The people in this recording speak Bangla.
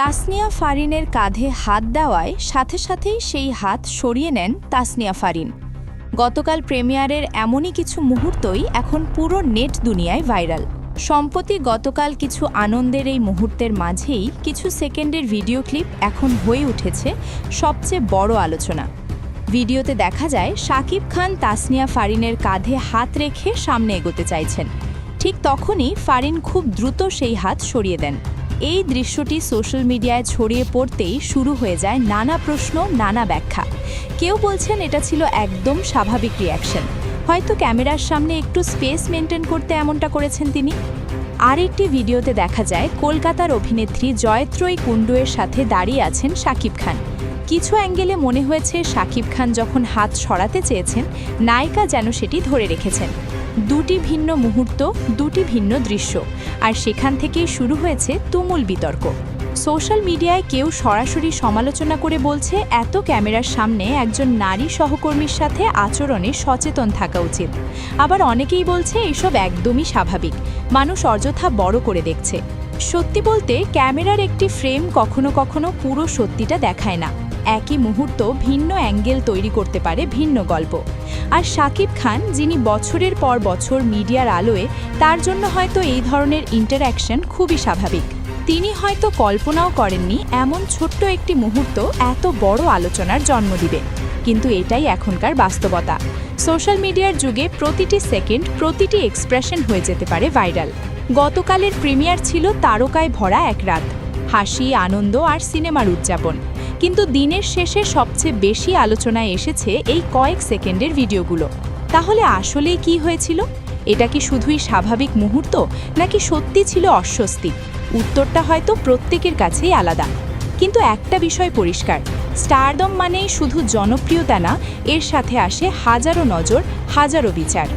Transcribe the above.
তাসনিয়া ফারিনের কাঁধে হাত দেওয়ায় সাথে সাথেই সেই হাত সরিয়ে নেন তাসনিয়া ফারিন। গতকাল প্রিমিয়ারের এমনই কিছু মুহূর্তই এখন পুরো নেট দুনিয়ায় ভাইরাল। সম্প্রতি গতকাল কিছু আনন্দের এই মুহূর্তের মাঝেই কিছু সেকেন্ডের ভিডিও ক্লিপ এখন হয়ে উঠেছে সবচেয়ে বড় আলোচনা। ভিডিওতে দেখা যায় শাকিব খান তাসনিয়া ফারিনের কাঁধে হাত রেখে সামনে এগোতে চাইছেন। ঠিক তখনই ফারিন খুব দ্রুত সেই হাত সরিয়ে দেন। এই দৃশ্যটি সোশ্যাল মিডিয়ায় ছড়িয়ে পড়তেই শুরু হয়ে যায় নানা প্রশ্ন, নানা ব্যাখ্যা। কেউ বলছেন এটা ছিল একদম স্বাভাবিক রিঅ্যাকশন, হয়তো ক্যামেরার সামনে একটু স্পেস মেনটেন করতে এমনটা করেছেন তিনি। আরেকটি ভিডিওতে দেখা যায় কলকাতার অভিনেত্রী জয়ত্রী কুণ্ডুয়ের সাথে দাঁড়িয়ে আছেন শাকিব খান। কিছু অ্যাঙ্গেলে মনে হয়েছে শাকিব খান যখন হাত সরাতে চেয়েছেন, নায়িকা যেন সেটি ধরে রেখেছেন। দুটি ভিন্ন মুহূর্ত, দুটি ভিন্ন দৃশ্য, আর সেখান থেকেই শুরু হয়েছে তুমুল বিতর্ক। সোশ্যাল মিডিয়ায় কেউ সরাসরি সমালোচনা করে বলছে এত ক্যামেরার সামনে একজন নারী সহকর্মীর সাথে আচরণে সচেতন থাকা উচিত। আবার অনেকেই বলছে এসব একদমই স্বাভাবিক, মানুষ অযথা বড় করে দেখছে। সত্যি বলতে ক্যামেরার একটি ফ্রেম কখনো কখনো পুরো সত্যিটা দেখায় না। একই মুহূর্ত ভিন্ন অ্যাঙ্গেল তৈরি করতে পারে ভিন্ন গল্প। আর শাকিব খান, যিনি বছরের পর বছর মিডিয়ার আলোয়, তার জন্য হয়তো এই ধরনের ইন্টারঅ্যাকশন খুবই স্বাভাবিক। তিনি হয়তো কল্পনাও করেননি এমন ছোট্ট একটি মুহূর্ত এত বড় আলোচনার জন্ম দিবে। কিন্তু এটাই এখনকার বাস্তবতা। সোশ্যাল মিডিয়ার যুগে প্রতিটি সেকেন্ড, প্রতিটি এক্সপ্রেশন হয়ে যেতে পারে ভাইরাল। গতকালের প্রিমিয়ার ছিল তারকায় ভরা এক রাত, হাসি, আনন্দ আর সিনেমার উদযাপন। কিন্তু দিনের শেষে সবচেয়ে বেশি আলোচনায় এসেছে এই কয়েক সেকেন্ডের ভিডিওগুলো। তাহলে আসলেই কি হয়েছিল? এটা কি শুধুই স্বাভাবিক মুহূর্ত, নাকি সত্যি ছিল অস্বস্তি? উত্তরটা হয়তো প্রত্যেকের কাছেই আলাদা। কিন্তু একটা বিষয় পরিষ্কার, স্টারডম মানেই শুধু জনপ্রিয়তা না, এর সাথে আসে হাজারো নজর, হাজারো বিচার।